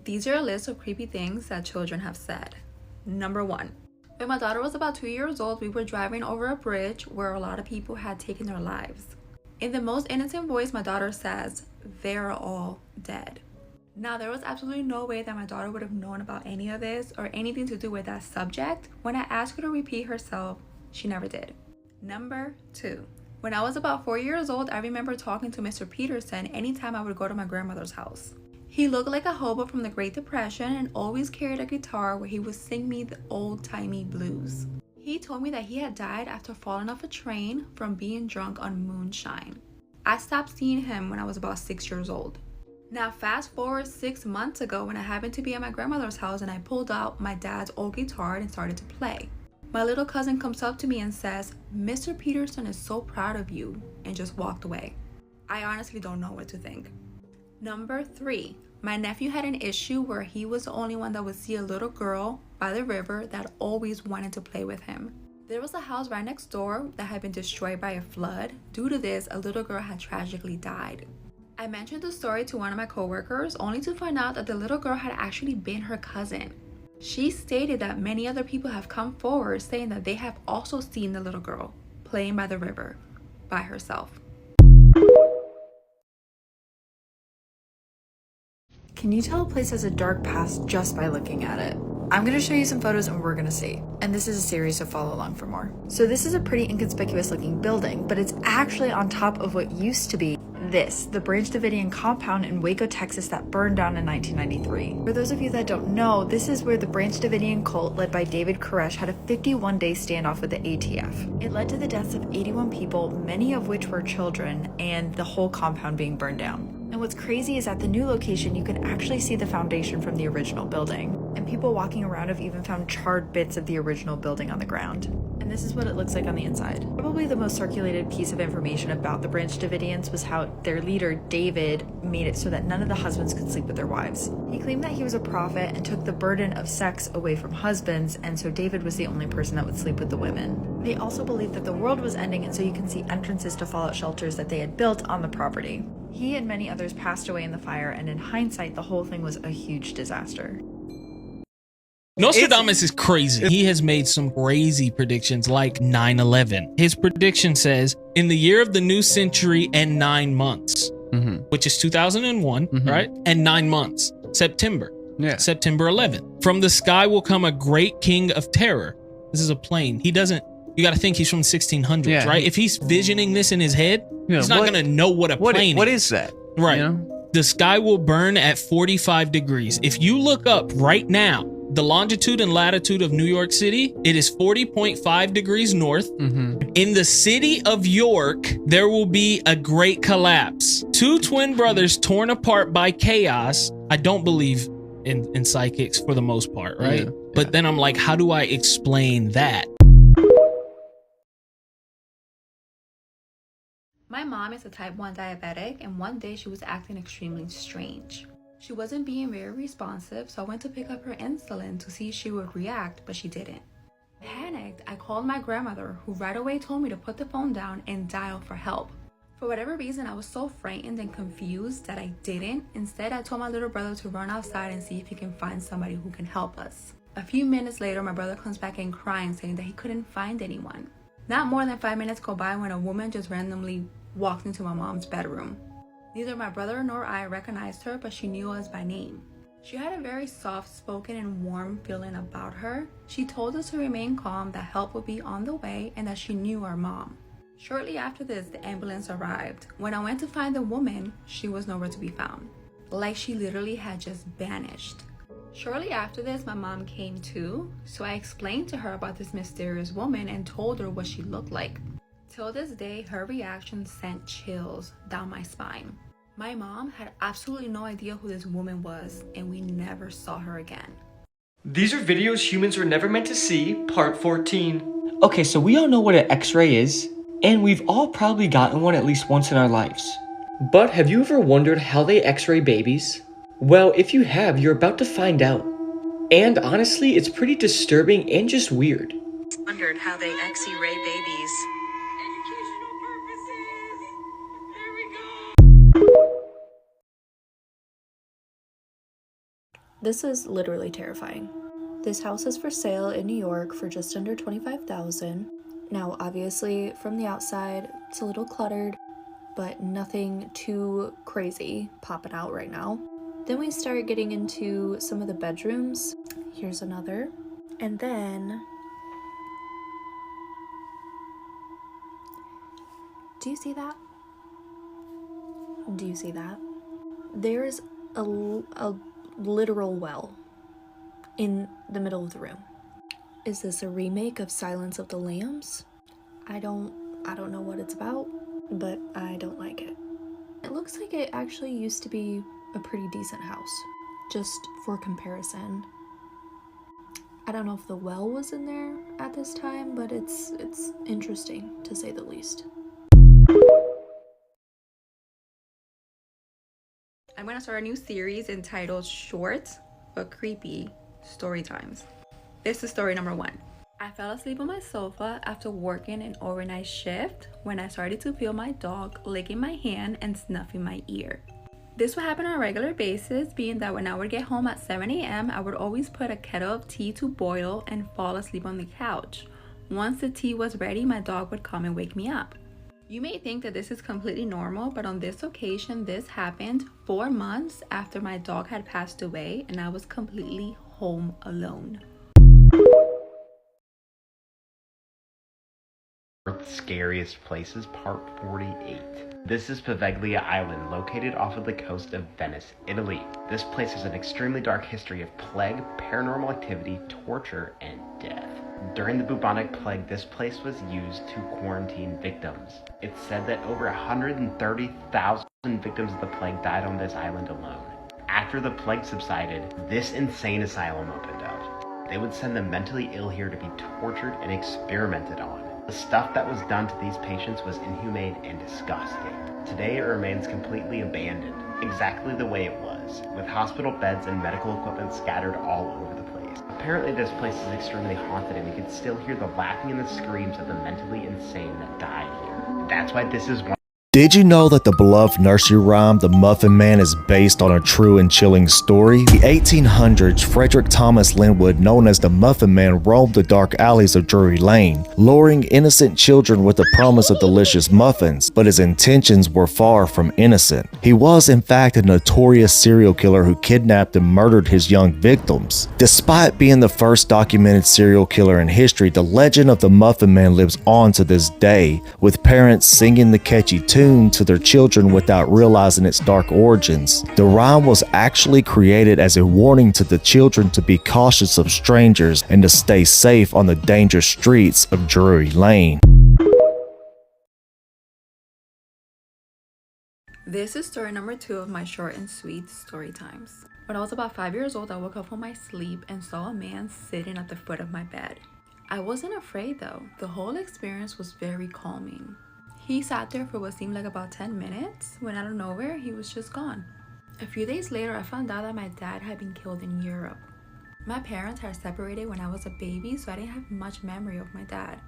These are a list of creepy things that children have said. Number 1. When my daughter was about 2 years old, we were driving over a bridge where a lot of people had taken their lives. In the most innocent voice, my daughter says, "They're all dead." Now, there was absolutely no way that my daughter would have known about any of this or anything to do with that subject. When I asked her to repeat herself, she never did. Number 2. When I was about 4 years old, I remember talking to Mr. Peterson anytime I would go to my grandmother's house. He looked like a hobo from the Great Depression and always carried a guitar where he would sing me the old-timey blues. He told me that he had died after falling off a train from being drunk on moonshine. I stopped seeing him when I was about 6 years old. Now fast forward 6 months ago when I happened to be at my grandmother's house and I pulled out my dad's old guitar and started to play. My little cousin comes up to me and says, "Mr. Peterson is so proud of you," and just walked away. I honestly don't know what to think. Number 3. My nephew had an issue where he was the only one that would see a little girl by the river that always wanted to play with him. There was a house right next door that had been destroyed by a flood. Due to this, a little girl had tragically died. I mentioned the story to one of my coworkers only to find out that the little girl had actually been her cousin. She stated that many other people have come forward saying that they have also seen the little girl playing by the river by herself. Can you tell a place has a dark past just by looking at it? I'm going to show you some photos and we're going to see. And this is a series, so follow along for more. So this is a pretty inconspicuous looking building, but it's actually on top of what used to be the Branch Davidian compound in Waco, Texas that burned down in 1993. For those of you that don't know, this is where the Branch Davidian cult led by David Koresh had a 51-day standoff with the ATF. It led to the deaths of 81 people, many of which were children, and the whole compound being burned down. And what's crazy is at the new location, you can actually see the foundation from the original building. And people walking around have even found charred bits of the original building on the ground. And this is what it looks like on the inside. Probably the most circulated piece of information about the Branch Davidians was how their leader, David, made it so that none of the husbands could sleep with their wives. He claimed that he was a prophet and took the burden of sex away from husbands, and so David was the only person that would sleep with the women. They also believed that the world was ending, and so you can see entrances to fallout shelters that they had built on the property. He and many others passed away in the fire, and in hindsight, the whole thing was a huge disaster. Nostradamus is crazy. He has made some crazy predictions like 9/11. His prediction says, in the year of the new century and 9 months, which is 2001, right? And 9 months, September 11th. From the sky will come a great king of terror. This is a plane. You got to think he's from the 1600s, right? If he's visioning this in his head, he's not going to know what a plane is. What is that? Right. You know? The sky will burn at 45 degrees. If you look up right now, the longitude and latitude of New York City, it is 40.5 degrees north. In the city of York, there will be a great collapse. 2 twin brothers torn apart by chaos. I don't believe in psychics for the most part, right? But then I'm like, how do I explain that? My mom is a type 1 diabetic, and one day she was acting extremely strange. She wasn't being very responsive, so I went to pick up her insulin to see if she would react, but she didn't. Panicked, I called my grandmother, who right away told me to put the phone down and dial for help. For whatever reason, I was so frightened and confused that I didn't. Instead, I told my little brother to run outside and see if he can find somebody who can help us. A few minutes later, my brother comes back in crying, saying that he couldn't find anyone. Not more than 5 minutes go by when a woman just randomly walked into my mom's bedroom. Neither my brother nor I recognized her, but she knew us by name. She had a very soft-spoken and warm feeling about her. She told us to remain calm, that help would be on the way, and that she knew our mom. Shortly after this, the ambulance arrived. When I went to find the woman, she was nowhere to be found. Like she literally had just vanished. Shortly after this, my mom came too, so I explained to her about this mysterious woman and told her what she looked like. Till this day, her reaction sent chills down my spine. My mom had absolutely no idea who this woman was, and we never saw her again. These are videos humans were never meant to see, part 14. Okay, so we all know what an X-ray is, and we've all probably gotten one at least once in our lives. But have you ever wondered how they X-ray babies? Well, if you have, you're about to find out. And honestly, it's pretty disturbing and just weird. Wondered how they X-ray babies. This is literally terrifying. This house is for sale in New York for just under $25,000. Now, obviously, from the outside, it's a little cluttered, but nothing too crazy popping out right now. Then we start getting into some of the bedrooms. Here's another. And then, do you see that? Do you see that? There's a literal well in the middle of the room. Is this a remake of Silence of the Lambs? I don't know what it's about, but I don't like it. It looks like it actually used to be a pretty decent house, just for comparison. I don't know if the well was in there at this time, but it's interesting to say the least. I'm gonna start a new series entitled Short but Creepy Story Times. This is story number 1. I fell asleep on my sofa after working an overnight shift when I started to feel my dog licking my hand and snuffing my ear. This would happen on a regular basis, being that when I would get home at 7 a.m., I would always put a kettle of tea to boil and fall asleep on the couch. Once the tea was ready, my dog would come and wake me up. You may think that this is completely normal, but on this occasion, this happened 4 months after my dog had passed away and I was completely home alone. Earth's Scariest Places, Part 48. This is Poveglia Island, located off of the coast of Venice, Italy. This place has an extremely dark history of plague, paranormal activity, torture, and death. During the bubonic plague, this place was used to quarantine victims. It's said that over 130,000 victims of the plague died on this island alone. After the plague subsided, this insane asylum opened up. They would send the mentally ill here to be tortured and experimented on. The stuff that was done to these patients was inhumane and disgusting. Today it remains completely abandoned, exactly the way it was, with hospital beds and medical equipment scattered all over the place. Apparently this place is extremely haunted and you can still hear the laughing and the screams of the mentally insane that died here. That's why this is one. Did you know that the beloved nursery rhyme The Muffin Man is based on a true and chilling story? The 1800s, Frederick Thomas Linwood, known as the Muffin Man, roamed the dark alleys of Drury Lane, luring innocent children with the promise of delicious muffins, but his intentions were far from innocent. He was in fact a notorious serial killer who kidnapped and murdered his young victims. Despite being the first documented serial killer in history, the legend of the Muffin Man lives on to this day, with parents singing the catchy tune to their children without realizing its dark origins. The rhyme was actually created as a warning to the children to be cautious of strangers and to stay safe on the dangerous streets of Drury Lane. This is story number 2 of my short and sweet story times. When I was about 5 years old, I woke up from my sleep and saw a man sitting at the foot of my bed. I wasn't afraid though. The whole experience was very calming. He sat there for what seemed like about 10 minutes, when out of nowhere, he was just gone. A few days later, I found out that my dad had been killed in Europe. My parents had separated when I was a baby, so I didn't have much memory of my dad.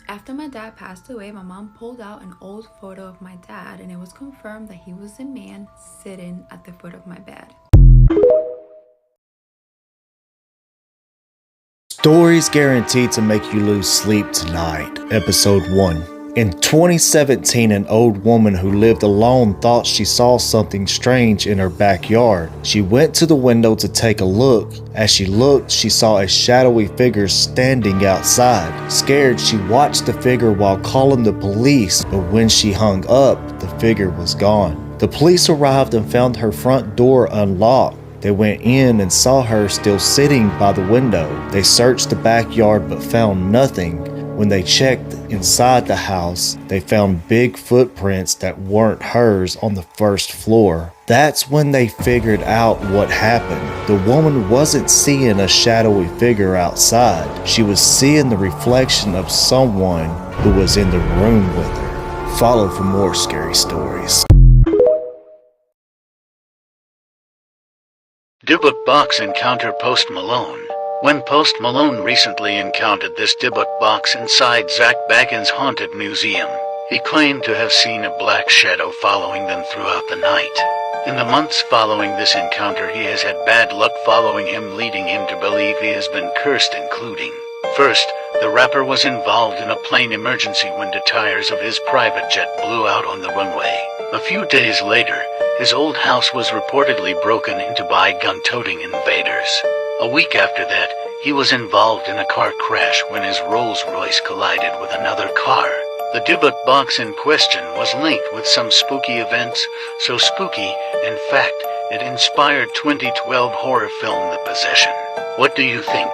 After my dad passed away, my mom pulled out an old photo of my dad, and it was confirmed that he was the man sitting at the foot of my bed. Stories guaranteed to make you lose sleep tonight. Episode 1. In 2017, an old woman who lived alone thought she saw something strange in her backyard. She went to the window to take a look. As she looked, she saw a shadowy figure standing outside. Scared, she watched the figure while calling the police, but when she hung up, the figure was gone. The police arrived and found her front door unlocked. They went in and saw her still sitting by the window. They searched the backyard but found nothing. When they checked inside the house, they found big footprints that weren't hers on the first floor. That's when they figured out what happened. The woman wasn't seeing a shadowy figure outside. She was seeing the reflection of someone who was in the room with her. Follow for more scary stories. Dibbuk box encounter Post Malone. When Post Malone recently encountered this Dibbuk box inside Zach Bagans' haunted museum, he claimed to have seen a black shadow following them throughout the night. In the months following this encounter, he has had bad luck following him, leading him to believe he has been cursed, including: first, the rapper was involved in a plane emergency when the tires of his private jet blew out on the runway. A few days later, his old house was reportedly broken into by gun-toting invaders. A week after that, he was involved in a car crash when his Rolls-Royce collided with another car. The Dibbuk box in question was linked with some spooky events, so spooky, in fact, it inspired 2012 horror film The Possession. What do you think?